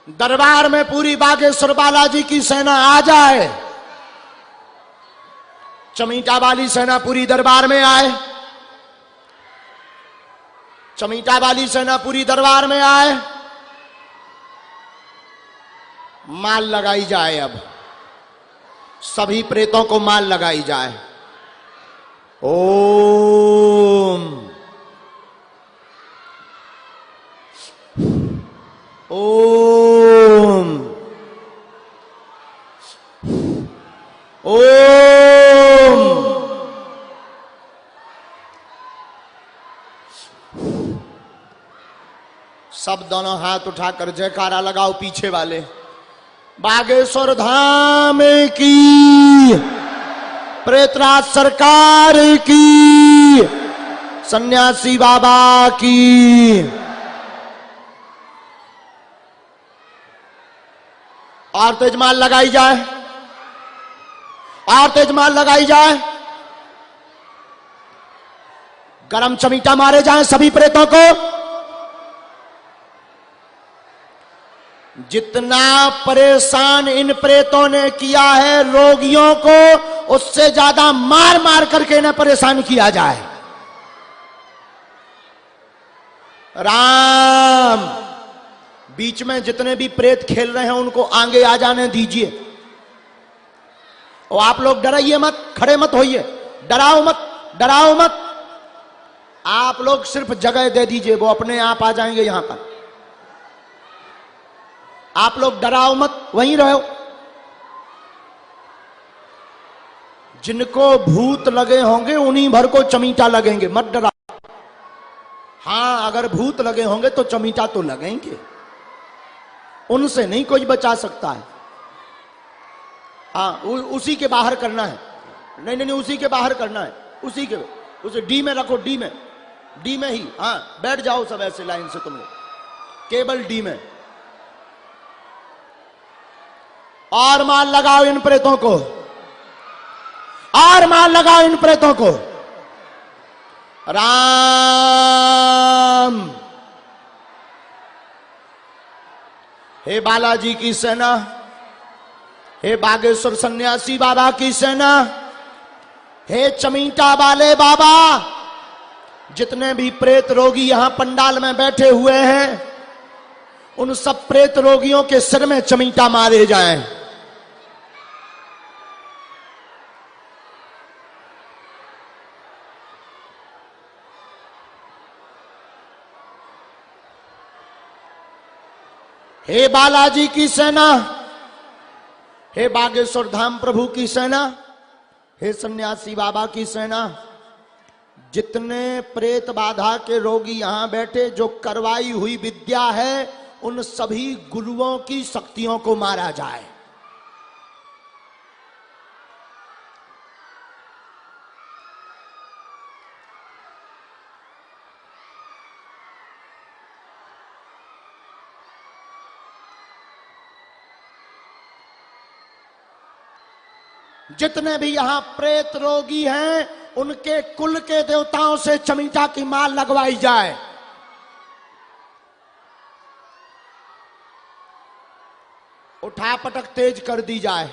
दरबार में पूरी बागेश्वर बालाजी की सेना आ जाए। चमीटा वाली सेना पूरी दरबार में आए। चमीटा वाली सेना पूरी दरबार में आए। माल लगाई जाए। अब सभी प्रेतों को माल लगाई जाए। ओम ओम ओम। सब दोनों हाथ उठाकर जयकारा लगाओ पीछे वाले। बागेश्वर धाम की, प्रेतराज सरकार की, सन्यासी बाबा की। और तेज माल लगाई जाए। और तेज माल लगाई जाए। गरम चमीटा मारे जाएं सभी प्रेतों को। जितना परेशान इन प्रेतों ने किया है रोगियों को, उससे ज्यादा मार मार करके इन्हें परेशान किया जाए। राम, बीच में जितने भी प्रेत खेल रहे हैं उनको आगे आ जाने दीजिए। और आप लोग डराइए मत, खड़े मत होइए, डराओ मत, डराओ मत। आप लोग सिर्फ जगह दे दीजिए, वो अपने आप आ जाएंगे यहां पर। आप लोग डराओ मत, वहीं रहो। जिनको भूत लगे होंगे उन्हीं भर को चमीटा लगेंगे, मत डराओ। हां, अगर भूत लगे होंगे तो चमीटा तो लगेंगे, उनसे नहीं कोई बचा सकता है। हाँ, उसी के बाहर करना है। नहीं नहीं नहीं, उसी के बाहर करना है। उसी के, उसे डी में रखो, डी में, डी में ही। हाँ, बैठ जाओ सब ऐसे लाइन से तुम लोग, केवल डी में। और माल लगाओ इन प्रेतों को। और माल लगाओ इन प्रेतों को। राम, हे बालाजी की सेना, हे बागेश्वर सन्यासी बाबा की सेना, हे चमीटा वाले बाबा, जितने भी प्रेत रोगी यहां पंडाल में बैठे हुए हैं, उन सब प्रेत रोगियों के सिर में चमीटा मारे जाएं। हे बालाजी की सेना, हे बागेश्वर धाम प्रभु की सेना, हे सन्यासी बाबा की सेना, जितने प्रेत बाधा के रोगी यहां बैठे, जो करवाई हुई विद्या है, उन सभी गुरुओं की शक्तियों को मारा जाए। जितने भी यहां प्रेत रोगी हैं, उनके कुल के देवताओं से चमीटा की माल लगवाई जाए। उठापटक तेज कर दी जाए।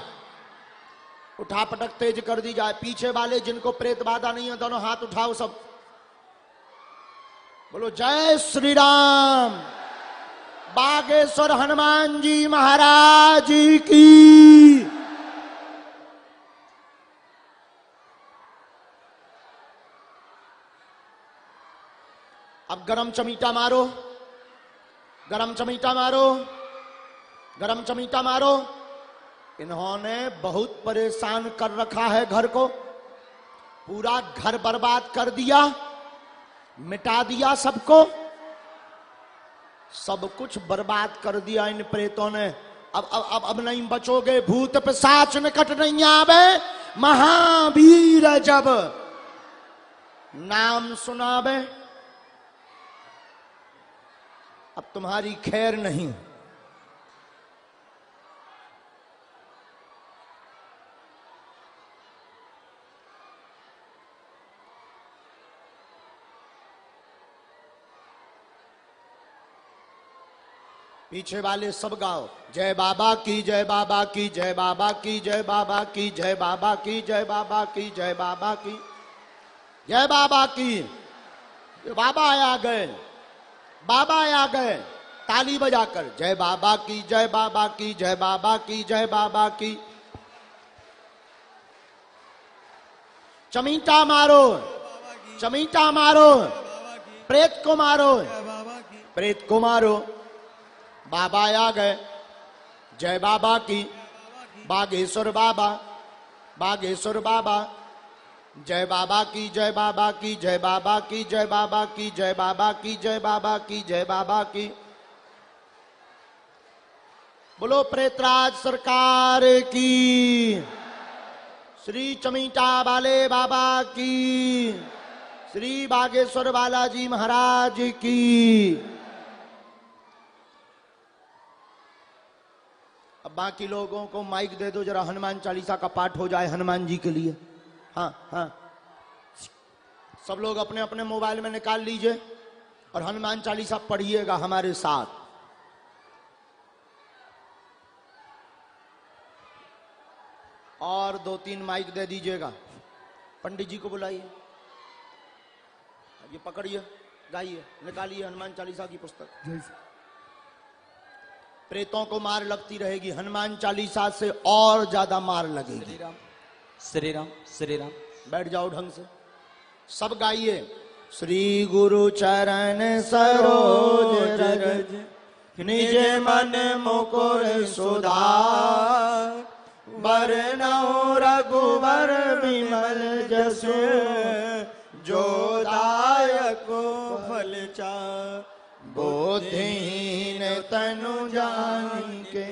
उठापटक तेज कर दी जाए। पीछे वाले जिनको प्रेत बाधा नहीं है, दोनों हाथ उठाओ सब। बोलो जय श्री राम। बागेश्वर हनुमान जी महाराज की। अब गरम चमीटा मारो, गरम चमीटा मारो, गरम चमीटा मारो। इन्होंने बहुत परेशान कर रखा है घर को। पूरा घर बर्बाद कर दिया, मिटा दिया सबको। सब कुछ बर्बाद कर दिया इन प्रेतों ने। अब नहीं बचोगे। भूत पिशाच निकट नहीं आवे, महावीर जब नाम सुनावे, अब तुम्हारी खैर नहीं। पीछे वाले सब गाओ, जय बाबा की, जय बाबा की, जय बाबा की, जय बाबा की, जय बाबा की, जय बाबा की, जय बाबा की, जय बाबा की। बाबा आ गए, बाबा आ गए। ताली बजाकर जय बाबा की, जय बाबा की, जय बाबा की, जय बाबा की। चमीटा मारो, चमीटा मारो, प्रेत को मारो, प्रेत को मारो। बाबा आ गए, जय बाबा की, बागेश्वर बाबा, बागेश्वर बाबा, जय बाबा की, जय बाबा की, जय बाबा की, जय बाबा की, जय बाबा की, जय बाबा की, जय बाबा की। बोलो प्रेतराज सरकार की, श्री चमीटा वाले बाबा की, श्री बागेश्वर बालाजी महाराज की। अब बाकी लोगों को माइक दे दो, जरा हनुमान चालीसा का पाठ हो जाए हनुमान जी के लिए। हाँ हाँ, सब लोग अपने अपने मोबाइल में निकाल लीजिए और हनुमान चालीसा पढ़िएगा हमारे साथ। और 2-3 माइक दे दीजिएगा। पंडित जी को बुलाइए, ये पकड़िए, गाइए, निकालिए हनुमान चालीसा की पुस्तक। प्रेतों को मार लगती रहेगी, हनुमान चालीसा से और ज्यादा मार लगेगी। श्री राम श्री राम श्री राम। बैठ जाओ ढंग से, सब गाइए। श्री गुरु चरण सरोज रज, निज मन मुकुर सुधार, बरनउँ रघुबर विमल जसु, जो दायक फल चार। बुद्धिहीन तनु जानिके,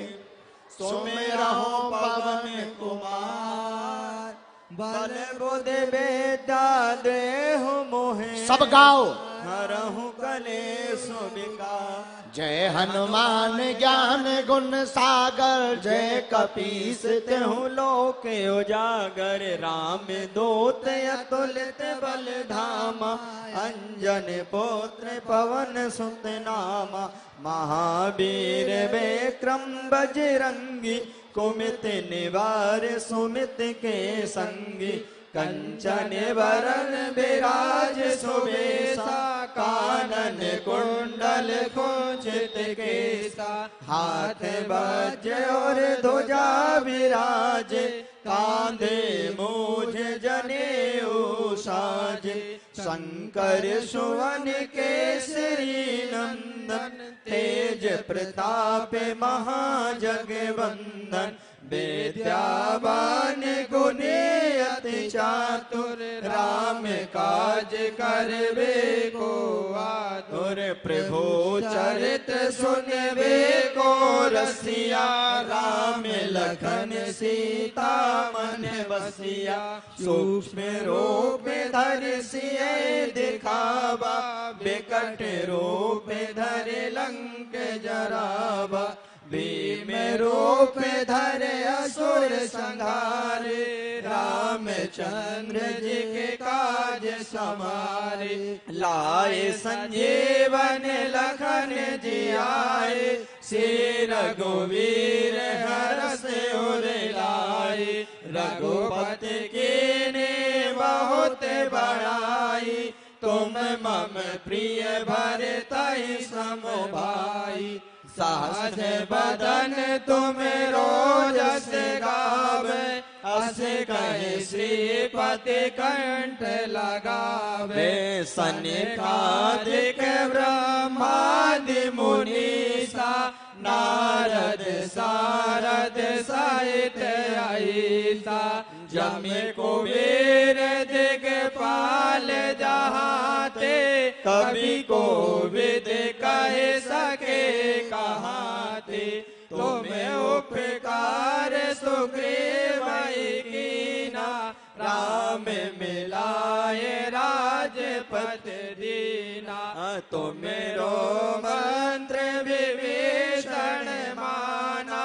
सुमिरहुँ पवन कुमार, बल बुद्धि विद्या देहु मोहि, सब गाओ। हरहु कलेश विकार, जय हनुमान ज्ञान गुण सागर, जय कपीस तिहुँ लोक उजागर। राम दूत अतुलित बल धामा, अंजन पुत्र पवन सुत नामा। महावीर विक्रम बजरंगी, कुमित निवार सुमित के संगी। कंचन बरन विराज सुबेसा, कानन कुंडल कुंचित केसा। हाथ वज्र और ध्वजा विराजे, कांधे मूझ जनेऊ साजे। शंकर सुवन केसरी नंदन, तेज प्रताप महाजगवंदन। विद्यावान गुणी अति चातुर, राम काज करबे को आतुर। प्रभु चरित सुनबे को रसिया, राम लखन सीता मन बसिया। सूक्ष्म रूप धरि सिय दिखावा, बिकट रूप धरि लंक जरावा। भीम रूप धरे असुर संहारे, रामचंद्र जी के काज समारे। लाए संजीवन लखन जी आए, श्री रघुवीर हरष उर लाए। रघुपति कीन्ही बहुत बड़ाई, तुम मम प्रिय भरतहि सम भाई। सहस बदन तुम रोजस गावे, अस कहे श्रीपति कंठ लगावे सनिकादिक ब्रह्मादि मुनीसा नारद सारद सहित ऐसा जमे कुबेर दिगपाल जहाते कवि को विद कह सके कहाते तुम्हें उपकार सुग्रीव कीना राम मिलाए राजपथ दीना तुम्हें मंत्र विभीषण माना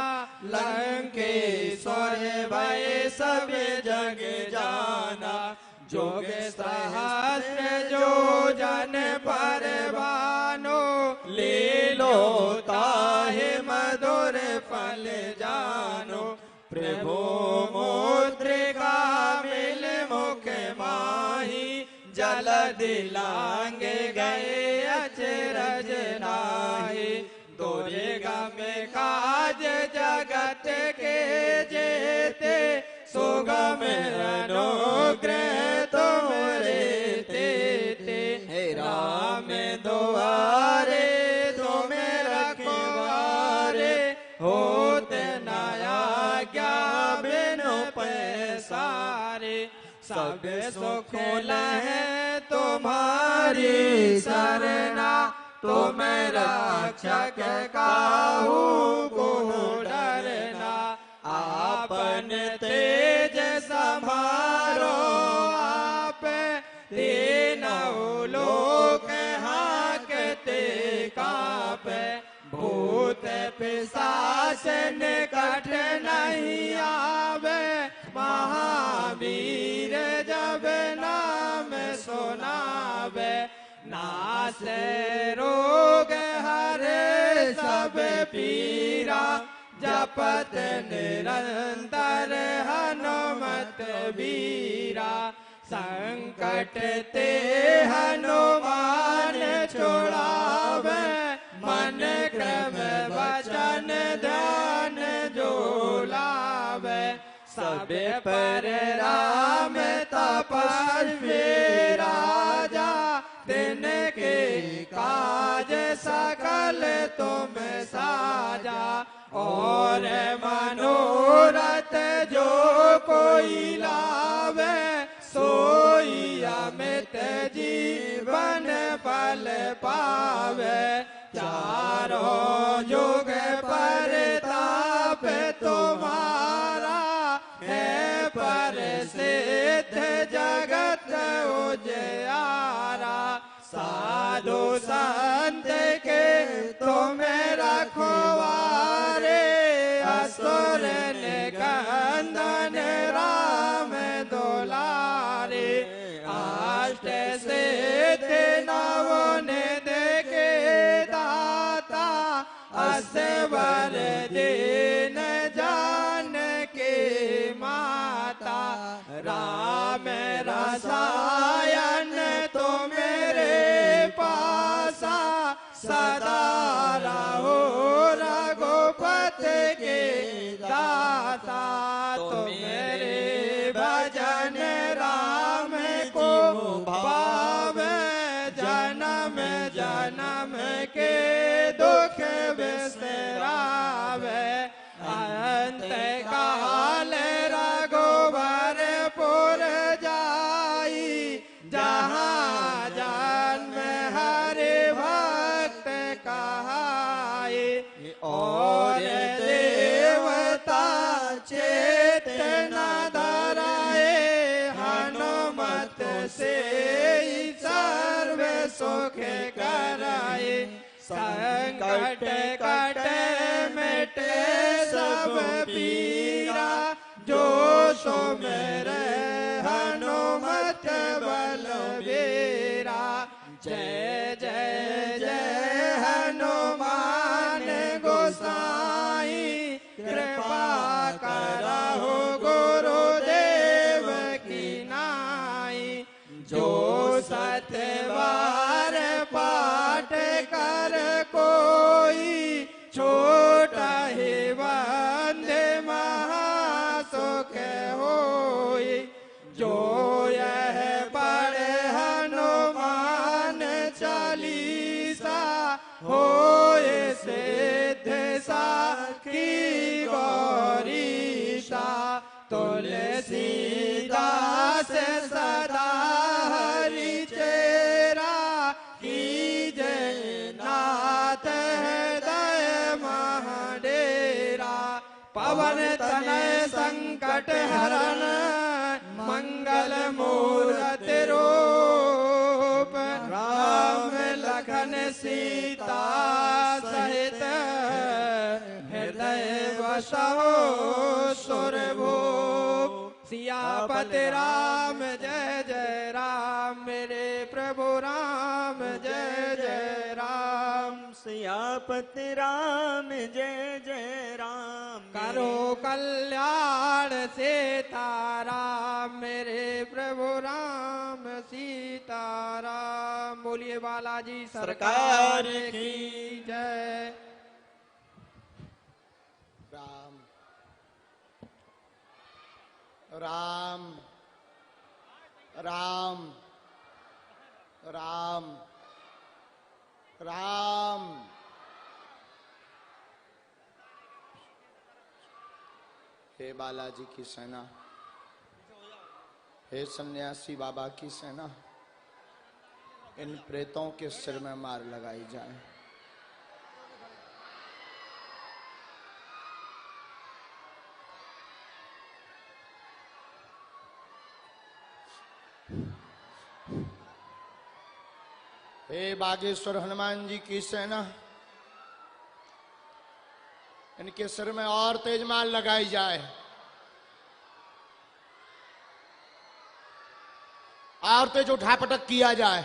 लंकेश्वर भय सब जग जाना जोग सहस्र जो जन पर बानो लीलो ताहि मधुर फल जानो प्रभु मुद्रिका मिल मुख माही जल दिलांगे गए अचरज नाही दुर्गा में काज जगत के जेते सुगम अनुग्रह तुमरे तेते हे राम दुआरे तुम्हें रखवारे होते नया क्या बिनु पैसारे सब सुख है तुम्हारी सरना तुम रक्षक काहू को डरना आपन तेज संभारो आप तीनों लोक हाकते कापे भूत पिशाच निकट नहीं आवे महावीर जब नाम सुनावे नासे रोग हरे सब पीरा जपत निरंतर हनुमत वीरा संकट ते हनुमान छुड़ावे मन क्रम वचन ध्यान जो लावे सब पर राम तपस्वी राजा तिनके काज सकल तुम साजा और मनोरथ जो कोई लावे सोई अमित जीवन फल पावे चारों युग परताप तुम्हारा है प्रसिद्ध जगत उजियारा साधु संत के तुम्हें रखवारे असुर निकंदन राम दुलारे अष्ट सिद्ध नवनिध के दाता असवर दीन जानकी माता राम रसायन तो मेरे पासा सदा रहो रघुपति के दाता तो मेरे भजन राम को भावे जन्म जन्म के दुख बिसरावे अंत काल रघुवर पुर जाई जहाँ जन्म हरि भक्त कहाई और देवता चेतना धराए हनुमत से सर्व सुख कराए संकट कट मिटे सब पीरा जो सुमेरे हनुमत बलबीरा जय जय जय हनुमान गोसाई कृपा करहु गुरुदेव की नाई जो सतवार पाठ कर कोई छोटा ही वंदे महासुख तुलसीदास सदा हरि चेरा कीजे नाथ हृदय महाडेरा पवन तनय संकट हरण मंगल मूर्ति रूप राम लखन सीता सहित हृदय बसो सुरभूप सियापति राम जय जय राम मेरे प्रभु राम जय जय राम सियापति राम जय जय राम करो कल्याण सीताराम मेरे प्रभु राम सीताराम बोलिए बालाजी सरकार की जय। राम राम राम राम राम हे बालाजी की सेना, हे सन्यासी बाबा की सेना, इन प्रेतों के सिर में मार लगाई जाए। हे बागेश्वर हनुमान जी की सेना, इनके सिर में और तेज मार लगाई जाए, और तेज उठापटक किया जाए।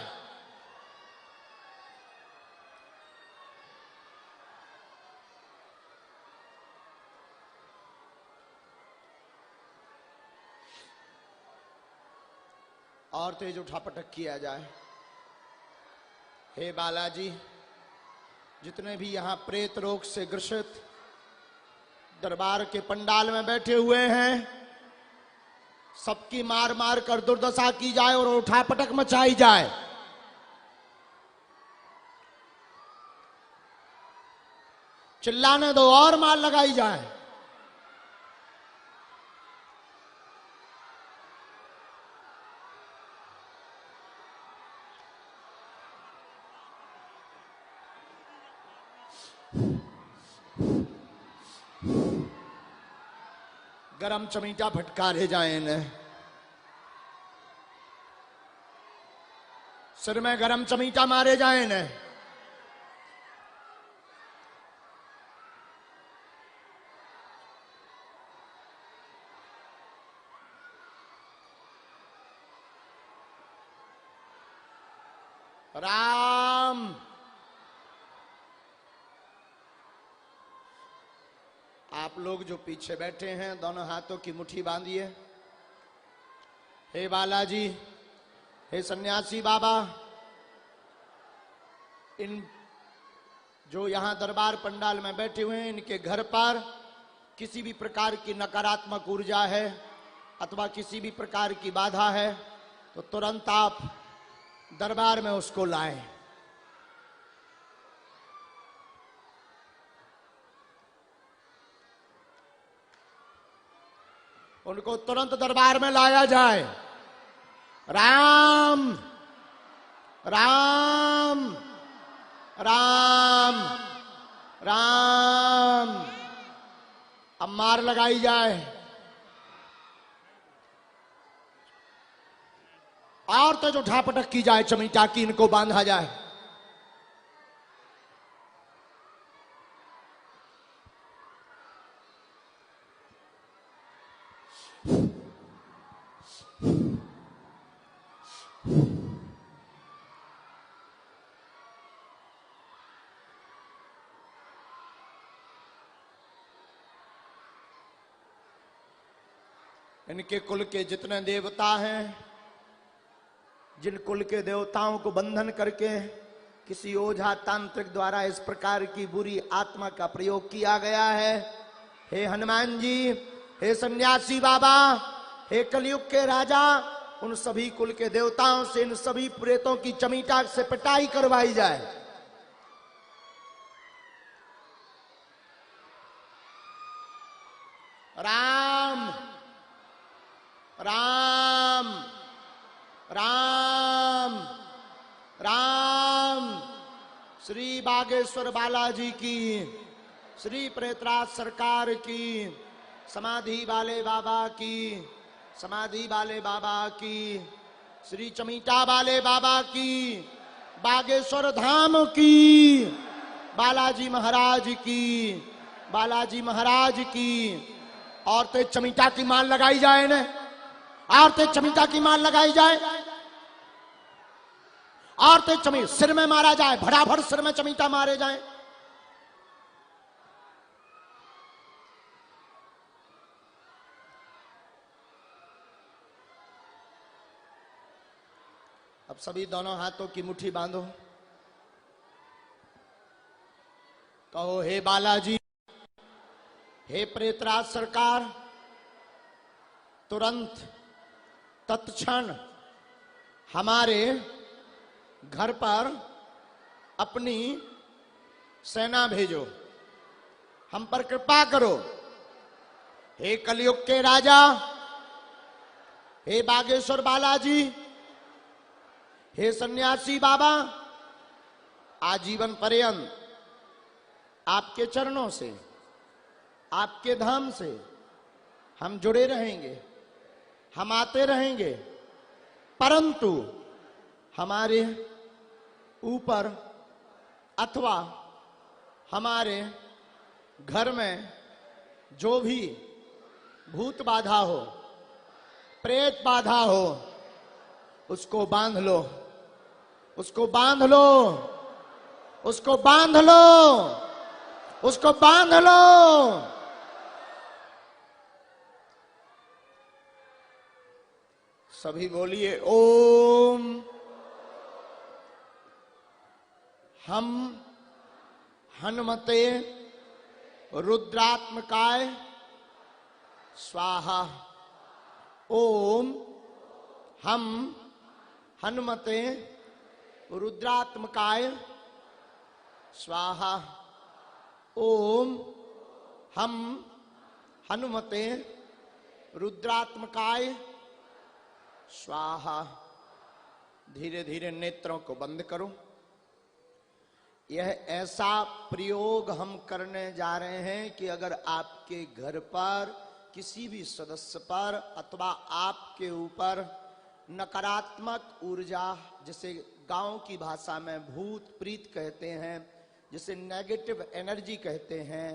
और तेज उठापटक किया जाए। हे बालाजी, जितने भी यहां प्रेत रोग से ग्रसित दरबार के पंडाल में बैठे हुए हैं, सबकी मार मार कर दुर्दशा की जाए और उठापटक मचाई जाए। चिल्लाने दो और मार लगाई जाए। गरम चमीटा फटकारे जाए इन्हें, सिर में गरम चमीटा मारे जाए इन्हें। राम आप लोग जो पीछे बैठे हैं, दोनों हाथों की मुट्ठी बांधिए। हे बालाजी, हे सन्यासी बाबा, इन जो यहां दरबार पंडाल में बैठे हुए हैं, इनके घर पर किसी भी प्रकार की नकारात्मक ऊर्जा है अथवा किसी भी प्रकार की बाधा है तो तुरंत आप दरबार में उसको लाएं। उनको तुरंत दरबार में लाया जाए। राम राम राम राम। अब मार लगाई जाए और तेज उठापटक की जाए, चमीटा की इनको बांधा जाए। इनके कुल के जितने देवता हैं, जिन कुल के देवताओं को बंधन करके किसी ओझा तांत्रिक द्वारा इस प्रकार की बुरी आत्मा का प्रयोग किया गया है, हे हनुमान जी, हे सन्यासी बाबा, हे कलयुग के राजा, उन सभी कुल के देवताओं से इन सभी प्रेतों की चमीटा से पिटाई करवाई जाए। राम राम राम राम। श्री बागेश्वर बालाजी की, श्री प्रेतराज सरकार की, समाधि वाले बाबा की, समाधि वाले बाबा की, श्री चमीटा वाले बाबा की, बागेश्वर धाम की, बालाजी महाराज की, बालाजी महाराज की। औरतें चमीटा की माल लगाई जाए न, औरतें चमीटा की माल लगाई जाए, औरतें चमी सिर में मारा जाए, भड़ाभड़ सिर में चमीटा मारे जाए। अब सभी दोनों हाथों की मुट्ठी बांधो, कहो हे बालाजी, हे प्रेतराज सरकार, तुरंत तत्क्षण हमारे घर पर अपनी सेना भेजो, हम पर कृपा करो। हे कलयुग के राजा, हे बागेश्वर बालाजी, हे सन्यासी बाबा, आजीवन पर्यंत आपके चरणों से, आपके धाम से हम जुड़े रहेंगे, हम आते रहेंगे, परंतु हमारे ऊपर अथवा हमारे घर में जो भी भूत बाधा हो, प्रेत बाधा हो, उसको बांध लो, उसको बांध लो, उसको बांध लो, उसको बांध लो। सभी बोलिए ओम। हम हनुमते रुद्रात्मकाय स्वाहा। ओम हम हनुमते रुद्रात्मकाय स्वाहा। ओम हम हनुमते रुद्रात्मकाय स्वाहा। धीरे धीरे नेत्रों को बंद करो। यह ऐसा प्रयोग हम करने जा रहे हैं कि अगर आपके घर पर किसी भी सदस्य पर अथवा आपके ऊपर नकारात्मक ऊर्जा, जिसे गांव की भाषा में भूत प्रीत कहते हैं, जिसे नेगेटिव एनर्जी कहते हैं,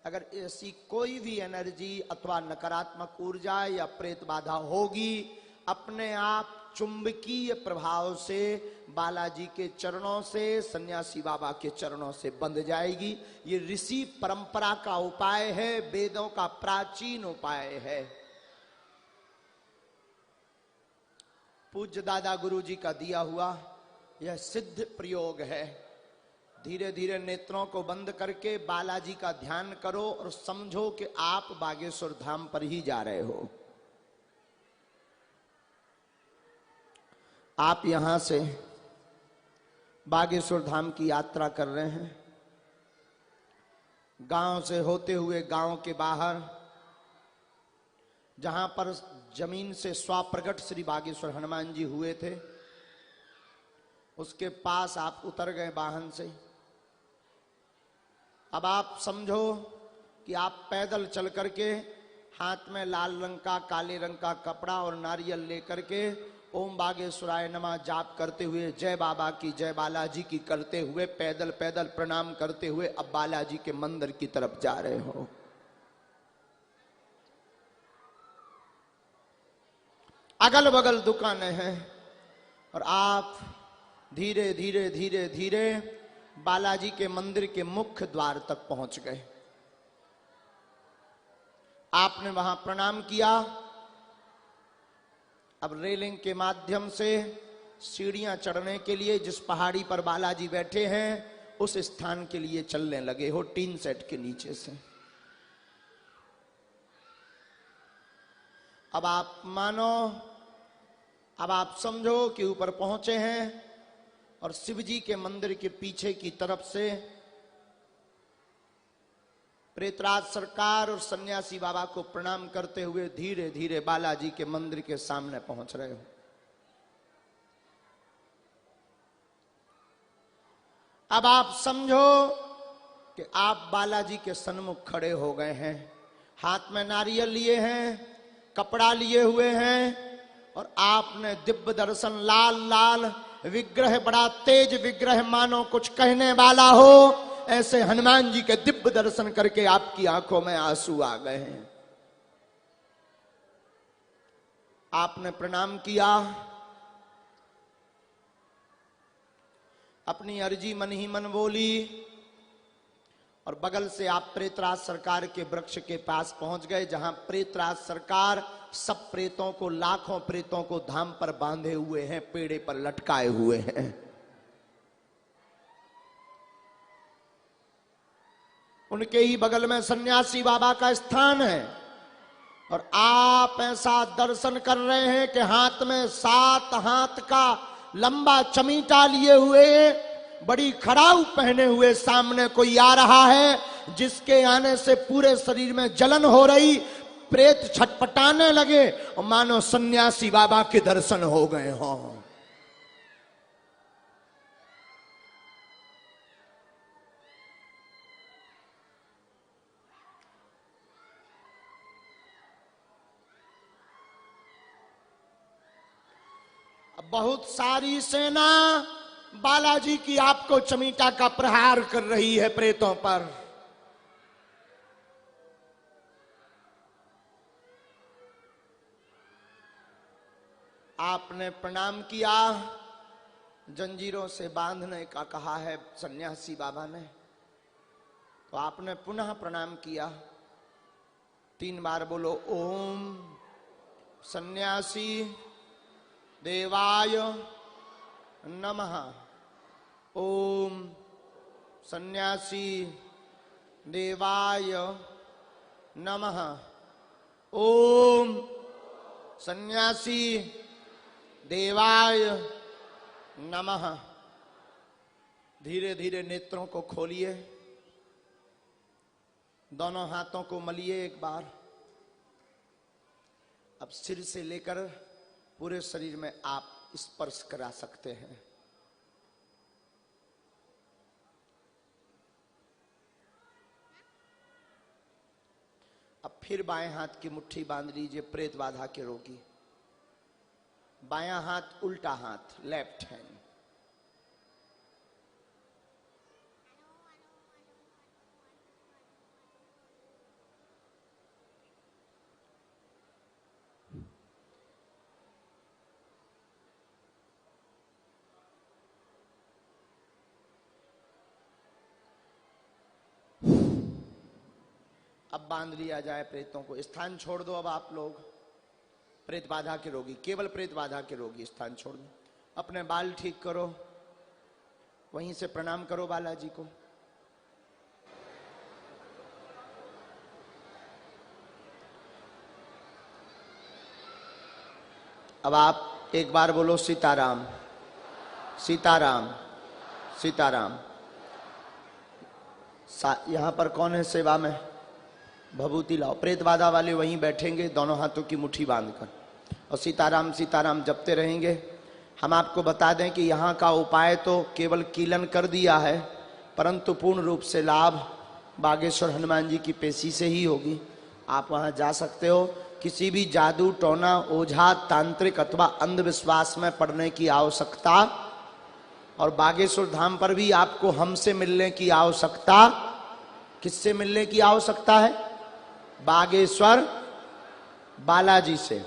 अगर ऐसी कोई भी एनर्जी अथवा नकारात्मक ऊर्जा या प्रेत बाधा होगी, अपने आप चुंबकीय प्रभाव से बालाजी के चरणों से, सन्यासी बाबा के चरणों से बंध जाएगी। ये ऋषि परंपरा का उपाय है, वेदों का प्राचीन उपाय है। पूज्य दादा गुरु जी का दिया हुआ यह सिद्ध प्रयोग है। धीरे धीरे नेत्रों को बंद करके बालाजी का ध्यान करो और समझो कि आप बागेश्वर धाम पर ही जा रहे हो। आप यहां से बागेश्वर धाम की यात्रा कर रहे हैं। गांव से होते हुए गांव के बाहर, जहां पर जमीन से स्वाप्रगट श्री बागेश्वर हनुमान जी हुए थे, उसके पास आप उतर गए वाहन से। अब आप समझो कि आप पैदल चल करके हाथ में लाल रंग का, काले रंग का कपड़ा और नारियल लेकर के ओम बागेश्वराय नमः जाप करते हुए, जय बाबा की, जय बालाजी की करते हुए, पैदल पैदल प्रणाम करते हुए अब बालाजी के मंदिर की तरफ जा रहे हो। अगल बगल दुकानें हैं और आप धीरे धीरे धीरे धीरे बालाजी के मंदिर के मुख्य द्वार तक पहुंच गए। आपने वहां प्रणाम किया। अब रेलिंग के माध्यम से सीढ़ियां चढ़ने के लिए जिस पहाड़ी पर बालाजी बैठे हैं उस स्थान के लिए चलने लगे हो, टीन सेट के नीचे से। अब आप मानो, अब आप समझो कि ऊपर पहुंचे हैं और शिव जी के मंदिर के पीछे की तरफ से प्रेतराज सरकार और सन्यासी बाबा को प्रणाम करते हुए धीरे धीरे बालाजी के मंदिर के सामने पहुंच रहे हो। अब आप समझो कि आप बालाजी के सन्मुख खड़े हो गए हैं, हाथ में नारियल लिए हैं, कपड़ा लिए हुए हैं, और आपने दिव्य दर्शन, लाल लाल विग्रह, बड़ा तेज विग्रह, मानो कुछ कहने वाला हो, ऐसे हनुमान जी के दिव्य दर्शन करके आपकी आंखों में आंसू आ गए हैं। आपने प्रणाम किया, अपनी अर्जी मन ही मन बोली, और बगल से आप प्रेतराज सरकार के वृक्ष के पास पहुंच गए, जहां प्रेतराज सरकार सब प्रेतों को, लाखों प्रेतों को धाम पर बांधे हुए हैं, पेड़े पर लटकाए हुए हैं। उनके ही बगल में सन्यासी बाबा का स्थान है, और आप ऐसा दर्शन कर रहे हैं कि हाथ में 7 हाथ का लंबा चमीटा लिए हुए, बड़ी खड़ाऊ पहने हुए सामने कोई आ रहा है, जिसके आने से पूरे शरीर में जलन हो रही, प्रेत छटपटाने लगे और मानो सन्यासी बाबा के दर्शन हो गए हों। बहुत सारी सेना बालाजी की आपको चमीटा का प्रहार कर रही है प्रेतों पर। आपने प्रणाम किया, जंजीरों से बांधने का कहा है सन्यासी बाबा ने, तो आपने पुनः प्रणाम किया। 3 बार बोलो ओम सन्यासी देवाय नमः, ओम सन्यासी देवाय नमः, ओम सन्यासी देवाय नमः। धीरे धीरे नेत्रों को खोलिए, दोनों हाथों को मलिए एक बार। अब सिर से लेकर पूरे शरीर में आप स्पर्श करा सकते हैं। अब फिर बाएं हाथ की मुट्ठी बांध लीजिए, प्रेत बाधा के रोगी। बायां हाथ उल्टा हाथ, लेफ्ट हैंड। अब बांध लिया जाए प्रेतों को। स्थान छोड़ दो अब आप लोग, प्रेत बाधा के रोगी, केवल प्रेत बाधा के रोगी स्थान छोड़ दो। अपने बाल ठीक करो, वहीं से प्रणाम करो बालाजी को। अब आप एक बार बोलो सीताराम सीताराम सीताराम। यहां पर कौन है सेवा में? भभूति लाओ। प्रेत बाधा वाले वहीं बैठेंगे, दोनों हाथों की मुट्ठी बांधकर, और सीताराम सीताराम जपते रहेंगे। हम आपको बता दें कि यहाँ का उपाय तो केवल कीलन कर दिया है, परंतु पूर्ण रूप से लाभ बागेश्वर हनुमान जी की पेशी से ही होगी। आप वहाँ जा सकते हो। किसी भी जादू टोना ओझा तांत्रिक अथवा अंधविश्वास में पड़ने की आवश्यकता, और बागेश्वर धाम पर भी आपको हमसे मिलने की आवश्यकता। किससे मिलने की आवश्यकता है? बागेश्वर बालाजी से।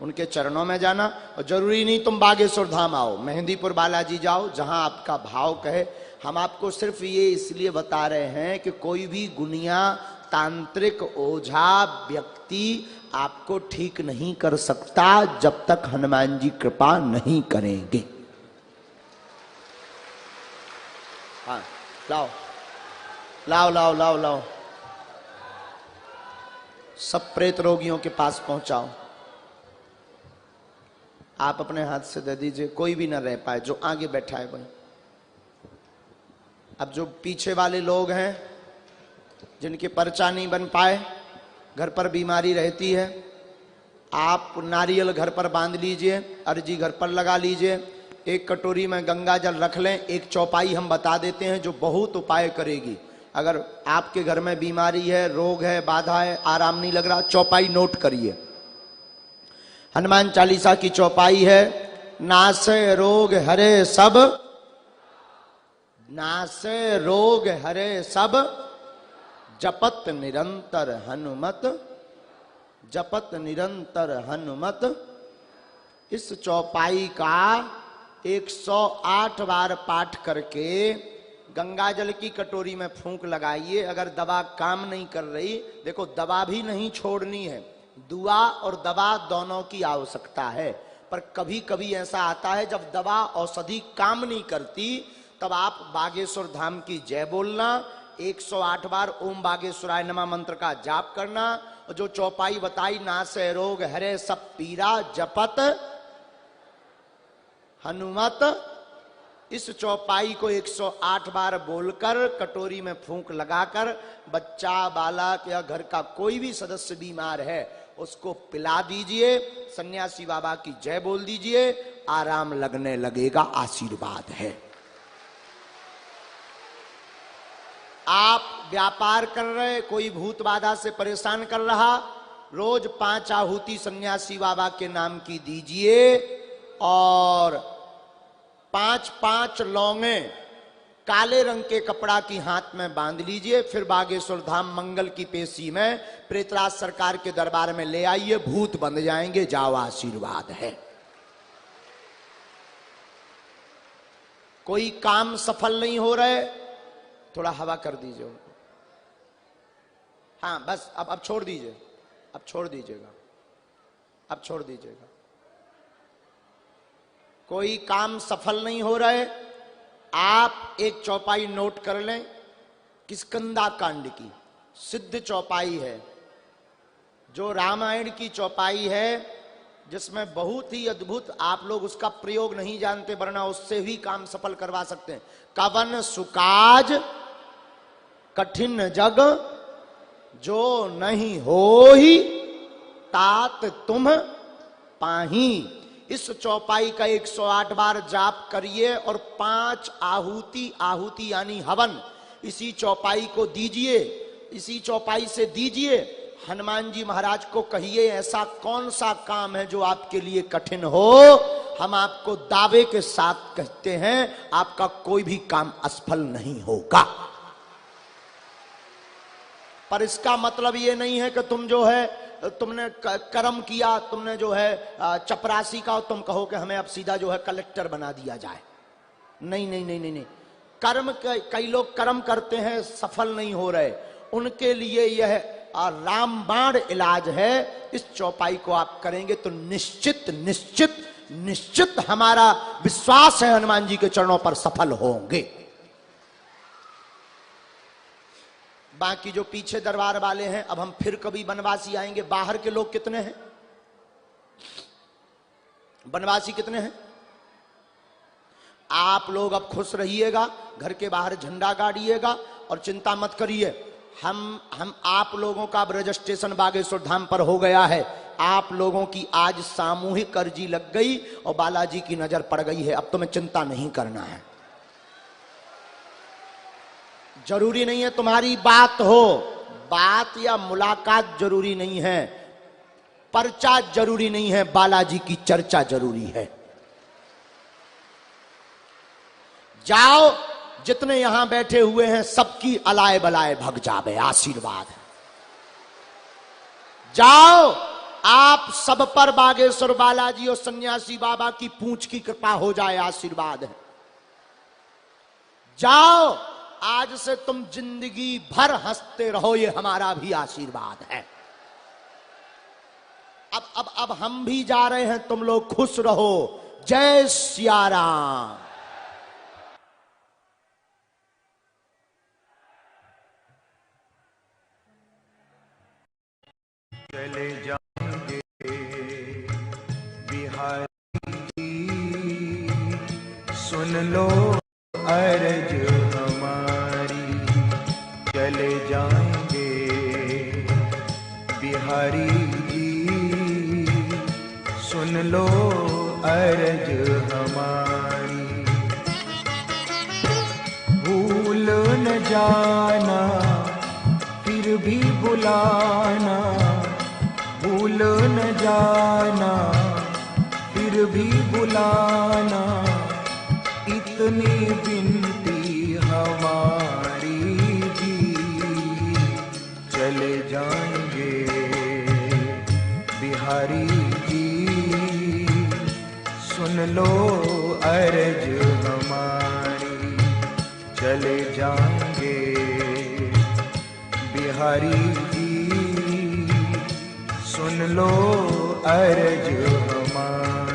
उनके चरणों में जाना, और जरूरी नहीं तुम बागेश्वर धाम आओ, मेहंदीपुर बालाजी जाओ, जहां आपका भाव कहे। हम आपको सिर्फ ये इसलिए बता रहे हैं कि कोई भी गुनिया तांत्रिक ओझा व्यक्ति आपको ठीक नहीं कर सकता जब तक हनुमान जी कृपा नहीं करेंगे। हाँ, लाओ लाओ लाओ लाओ लाओ, सब प्रेत रोगियों के पास पहुंचाओ। आप अपने हाथ से दे दीजिए, कोई भी ना रह पाए, जो आगे बैठा है वही। अब जो पीछे वाले लोग हैं जिनके पर्चा नहीं बन पाए, घर पर बीमारी रहती है, आप नारियल घर पर बांध लीजिए, अर्जी घर पर लगा लीजिए, एक कटोरी में गंगा जल रख लें, एक चौपाई हम बता देते हैं जो बहुत उपाय करेगी। अगर आपके घर में बीमारी है, रोग है, बाधा है, आराम नहीं लग रहा, चौपाई नोट करिए। हनुमान चालीसा की चौपाई है, नासे रोग हरे सब, नासे रोग हरे सब, जपत निरंतर हनुमत, जपत निरंतर हनुमत। इस चौपाई का 108 बार पाठ करके गंगा जल की कटोरी में फूंक लगाइए। अगर दवा काम नहीं कर रही, देखो दवा भी नहीं छोड़नी है, दुआ और दवा दोनों की आवश्यकता है, पर कभी कभी ऐसा आता है जब दवा औषधि काम नहीं करती, तब आप बागेश्वर धाम की जय बोलना, 108 बार ओम बागेश्वराय नमः मंत्र का जाप करना, और जो चौपाई बताई, नासे रोग हरे सब पीरा, जपत हनुमत, इस चौपाई को 108 बार बोलकर कटोरी में फूंक लगाकर बच्चा, बालक या घर का कोई भी सदस्य बीमार है उसको पिला दीजिए, सन्यासी बाबा की जय बोल दीजिए, आराम लगने लगेगा, आशीर्वाद है। आप व्यापार कर रहे, कोई भूत बाधा से परेशान कर रहा, रोज 5 आहुति सन्यासी बाबा के नाम की दीजिए और 5-5 लौंगे काले रंग के कपड़ा की हाथ में बांध लीजिए, फिर बागेश्वर धाम मंगल की पेशी में प्रेतराज सरकार के दरबार में ले आइए, भूत बंध जाएंगे, जाओ, आशीर्वाद है। कोई काम सफल नहीं हो रहे, थोड़ा हवा कर दीजिए उनको, हाँ बस, अब छोड़ दीजिए, अब छोड़ दीजिएगा, अब छोड़ दीजिएगा। कोई काम सफल नहीं हो रहे, आप एक चौपाई नोट कर लें, किष्किंधा कांड की सिद्ध चौपाई है, जो रामायण की चौपाई है, जिसमें बहुत ही अद्भुत, आप लोग उसका प्रयोग नहीं जानते, वरना उससे भी काम सफल करवा सकते हैं। कवन सुकाज कठिन जग, जो नहीं होहि तात तुम पाही। इस चौपाई का 108 बार जाप करिए और 5 आहुति, आहुति यानी हवन, इसी चौपाई को दीजिए, इसी चौपाई से दीजिए। हनुमान जी महाराज को कहिए, ऐसा कौन सा काम है जो आपके लिए कठिन हो, हम आपको दावे के साथ कहते हैं आपका कोई भी काम असफल नहीं होगा। पर इसका मतलब ये नहीं है कि तुम जो है, तुमने कर्म किया, तुमने जो है चपरासी का, तुम कहो कि हमें अब सीधा जो है कलेक्टर बना दिया जाए। नहीं नहीं नहीं नहीं नहीं, कर्म, कई लोग कर्म करते हैं सफल नहीं हो रहे, उनके लिए यह रामबाण इलाज है। इस चौपाई को आप करेंगे तो निश्चित निश्चित निश्चित हमारा विश्वास है हनुमान जी के चरणों पर सफल होंगे। बाकी जो पीछे दरबार वाले हैं, अब हम फिर कभी बनवासी आएंगे। बाहर के लोग कितने हैं, बनवासी कितने हैं? आप लोग अब खुश रहिएगा, घर के बाहर झंडा गाड़िएगा और चिंता मत करिए। हम आप लोगों का अब रजिस्ट्रेशन बागेश्वर धाम पर हो गया है। आप लोगों की आज सामूहिक अर्जी लग गई और बालाजी की नजर पड़ गई है। अब तुम्हें चिंता नहीं करना है। जरूरी नहीं है तुम्हारी बात हो, बात या मुलाकात जरूरी नहीं है, पर्चा जरूरी नहीं है, बालाजी की चर्चा जरूरी है। जाओ, जितने यहां बैठे हुए हैं सबकी अलाए बलाए भग जावे, आशीर्वाद है। जाओ, आप सब पर बागेश्वर बालाजी और सन्यासी बाबा की पूंछ की कृपा हो जाए, आशीर्वाद है। जाओ, आज से तुम जिंदगी भर हंसते रहो, ये हमारा भी आशीर्वाद है। अब हम भी जा रहे हैं, तुम लोग खुश रहो। जय सिया राम। चले जाएंगे बिहारी जी, सुन लो अर्ज हमारी, चले जाएंगे सुन लो अर्ज हमारी। भूल न जाना फिर भी बुलाना, भूल न जाना फिर भी बुलाना, इतनी विनती हमारी जी। चले जाएंगे बिहारी जी, सुन लो अर्ज हमारी। चले जाएंगे बिहारी जी, सुन लो अर्ज हमारी।